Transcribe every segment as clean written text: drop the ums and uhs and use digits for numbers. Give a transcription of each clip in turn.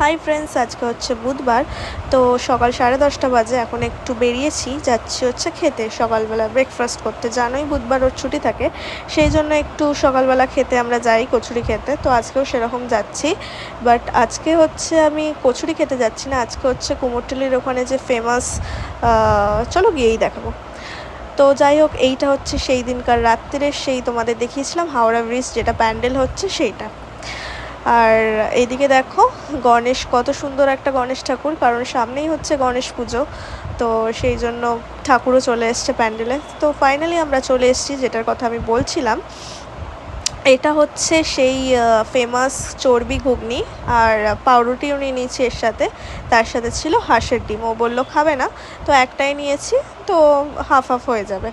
Hi friends, আজকে হচ্ছে বুধবার। তো সকাল 10:30 বাজে, এখন একটু বেরিয়েছি, যাচ্ছি হচ্ছে খেতে সকালবেলা ব্রেকফাস্ট করতে। জানোই বুধবার ওর ছুটি থাকে, সেই জন্য একটু সকালবেলা খেতে আমরা যাই, কচুরি খেতে। তো আজকেও সেরকম যাচ্ছি, বাট আজকে হচ্ছে আমি কচুরি খেতে যাচ্ছি না, আজকে হচ্ছে কুমোরটুলির ওখানে যে ফেমাস, চলো গিয়েই দেখাবো। তো যাই হোক, এইটা হচ্ছে সেই দিনকার রাত্রিরে, সেই তোমাদের দেখিয়েছিলাম হাওড়া ব্রিজ যেটা প্যান্ডেল হচ্ছে সেইটা। আর এইদিকে দেখো গণেশ, কত সুন্দর একটা গণেশ ঠাকুর, কারণ সামনেই হচ্ছে গণেশ পুজো, তো সেই জন্য ঠাকুরও চলে এসছে প্যান্ডেলে। তো ফাইনালি আমরা চলে এসেছি, যেটার কথা আমি বলছিলাম। এটা হচ্ছে সেই ফেমাস চর্বি ঘুগনি, আর পাউরুটিও নিয়ে নিয়েছি এর সাথে, তার সাথে ছিল হাঁসের ডিম। ও বললো খাবে না, তো একটাই নিয়েছি, তো হাফ হাফ হয়ে যাবে।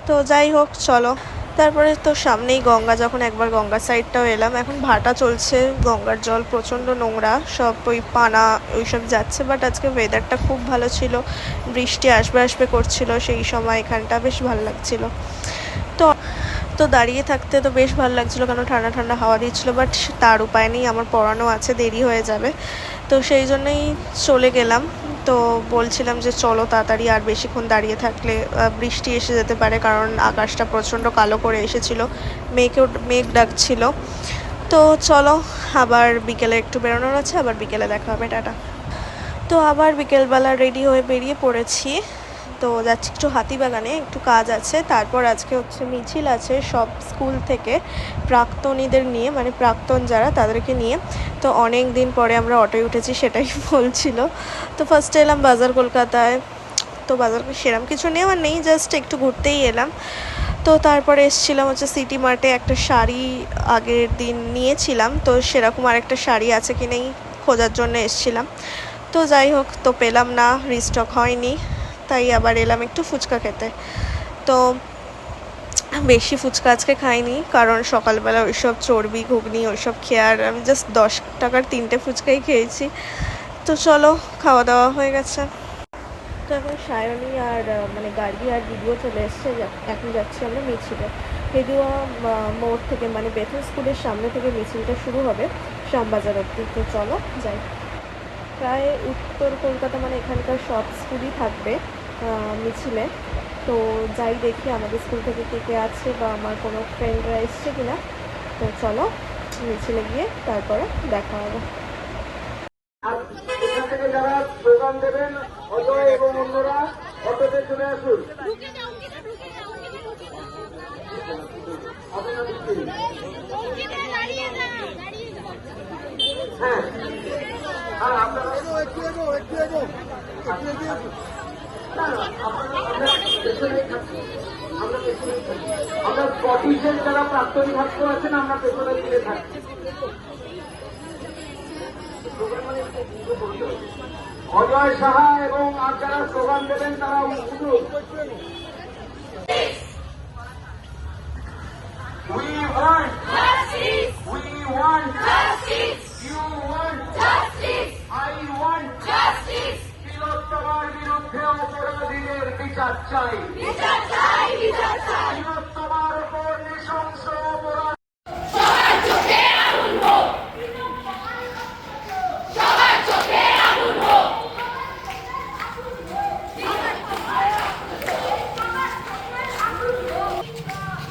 তো যাই হোক চলো, তারপরে তো সামনেই গঙ্গা, যখন একবার গঙ্গার সাইডটাও এলাম। এখন ভাটা চলছে, গঙ্গার জল প্রচণ্ড নোংরা, সব ওই পানা ওইসব যাচ্ছে। বাট আজকে ওয়েদারটা খুব ভালো ছিল, বৃষ্টি আসবে আসবে করছিল, সেই সময় এখানটা বেশ ভালো লাগছিল। তো তো দাঁড়িয়ে থাকতে তো বেশ ভালো লাগছিলো, কারণ ঠান্ডা ঠান্ডা হাওয়া দিচ্ছিলো। বাট তার উপায় নেই, আমার পড়ানো আছে, দেরি হয়ে যাবে, তো সেই জন্যই চলে গেলাম। তো বলছিলাম যে চলো তাড়াতাড়ি, আর বেশিক্ষণ দাঁড়িয়ে থাকলে বৃষ্টি এসে যেতে পারে, কারণ আকাশটা প্রচণ্ড কালো করে এসেছিল, মেঘ ডাকছিল। তো চলো, আবার বিকেলে একটু বেরোনোর আছে, আবার বিকেলে দেখা হবে, টাটা। তো আবার বিকেলবেলা রেডি হয়ে বেরিয়ে পড়েছি। তো যাচ্ছি একটু হাতিবাগানে, একটু কাজ আছে। তারপর আজকে হচ্ছে মিছিল আছে সব স্কুল থেকে, প্রাক্তনীদের নিয়ে, মানে প্রাক্তন যারা তাদেরকে নিয়ে। তো অনেক দিন পরে আমরা অটোয় উঠেছি, সেটাই বলছিল। তো ফার্স্টে এলাম বাজার কলকাতায়, তো বাজার সেরকম কিছু নেওয়ার নেই, জাস্ট একটু ঘুরতেই এলাম। তো তারপরে এসেছিলাম হচ্ছে সিটি মার্টে, একটা শাড়ি আগের দিন নিয়েছিলাম, তো সেরকম আরেকটা শাড়ি আছে কি নেই খোঁজার জন্য এসেছিলাম। তো যাই হোক, তো পেলাম না, রিস্টক হয়নি, তাই আবার এলাম একটু ফুচকা খেতে। তো বেশি ফুচকা আজকে খাইনি, কারণ সকালবেলা ওইসব চর্বি ঘুগনি ওইসব খেয়ে আর আমি জাস্ট 10 টাকার 3টে ফুচকাই খেয়েছি। তো চলো, খাওয়া দাওয়া হয়ে গেছে। তো এখন সায়নী আর মানে গাড়ি আর দিদিও চলে এসছে, এখন যাচ্ছি আমরা মিছিলে। যদিও মোড় থেকে, মানে বেথুন স্কুলের সামনে থেকে মিছিলটা শুরু হবে শ্যামবাজার অব্দি। তো চলো যাই। প্রায় উত্তর কলকাতা, মানে এখানকার সব স্কুলই থাকবে মিছিলে। তো যাই দেখি আমাদের স্কুল থেকে কে কে আছে, বা আমার কোনো ফ্রেন্ডরা এসছে কিনা। তো চলো মিছিলে গিয়ে তারপরে দেখা হবে। যারা স্লোগান দেবেন অজয় এবং অন্যরা অটোতে চলে আসুন। হ্যাঁ হ্যাঁ, আপনারা আমরা স্কটিশের যারা প্রাক্তনী ছাত্র আছেন, আমরা পেছনের দিকে থাকছি। অজয় সাহা এবং আর যারা স্লোগান দেবেন তারা উঠুন। We want justice. We want justice. You want justice. I want justice. তিলোত্তমার বিরুদ্ধে অপরাধীদের বিচার চাই, বিচার চাই, বিচার চাই। তিলোত্তমার উপর নৃশংস অপরাধ।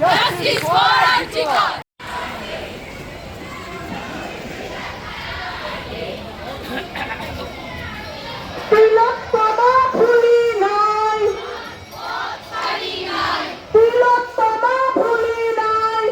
Justice for Antigua! তিলোত্তমা ভুলি নাই, তিলোত্তমা ভুলি নাই,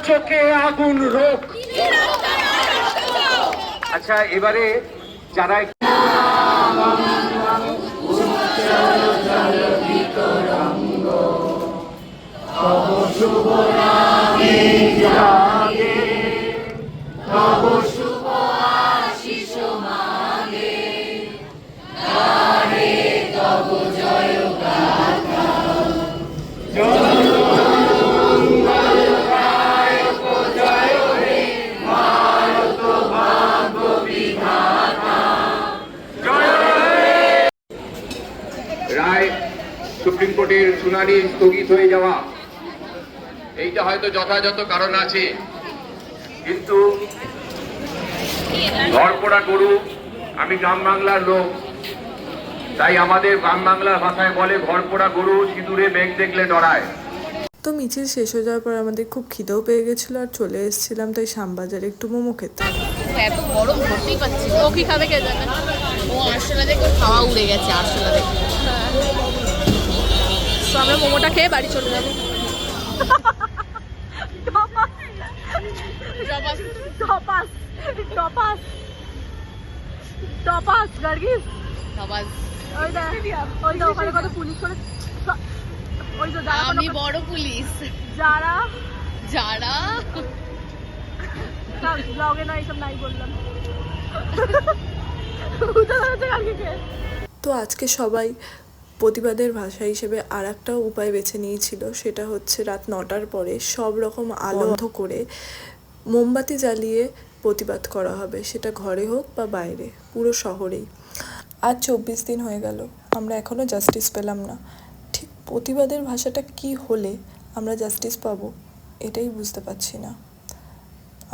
চোখে আগুন রোখ। আচ্ছা, এবারে যারা রায়, সুপ্রিম কোর্টের শুনানি স্থগিত হয়ে যাওয়া, এইটা হয়তো যথাযথ কারণ আছে, কিন্তু ঘরপোড়া গরু, আমি গ্রাম বাংলার লোক, তাই আমাদের গ্রাম বাংলার ভাষায় বলে ঘরপোড়া গরু সিঁদুরে মেঘ দেখলে ডরায়। তো মিছিল শেষ হয়ে যাওয়ার পর আমাদের খুব খিদেও পেয়ে গেছিলো আর চলে এসেছিলাম তাই শ্যামবাজারে একটু মোমো খেতে। এত গরম ধরতেই পাচ্ছি না। ও কি খাবে কে জানে। ও আরশোলা দেখে ওর খাওয়া উড়ে গেছে, আরশোলা দেখে। তো আমরা মোমোটা খেয়ে বাড়ি চলে যাবো। আমি বড় পুলিশ। যারা যারা তো আজকে সবাই প্রতিবাদের ভাষা হিসেবে আর একটা উপায় বেছে নিয়েছিল, সেটা হচ্ছে রাত 9টার পরে সব রকম আলো বন্ধ করে মোমবাতি জ্বালিয়ে প্রতিবাদ করা হবে, সেটা ঘরে হোক বা বাইরে, পুরো শহরেই। আজ 24 দিন হয়ে গেল, আমরা এখনও জাস্টিস পেলাম না। ঠিক প্রতিবাদের ভাষাটা কি হলে আমরা জাস্টিস পাবো এটাই বুঝতে পারছি না।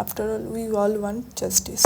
After all we all want justice.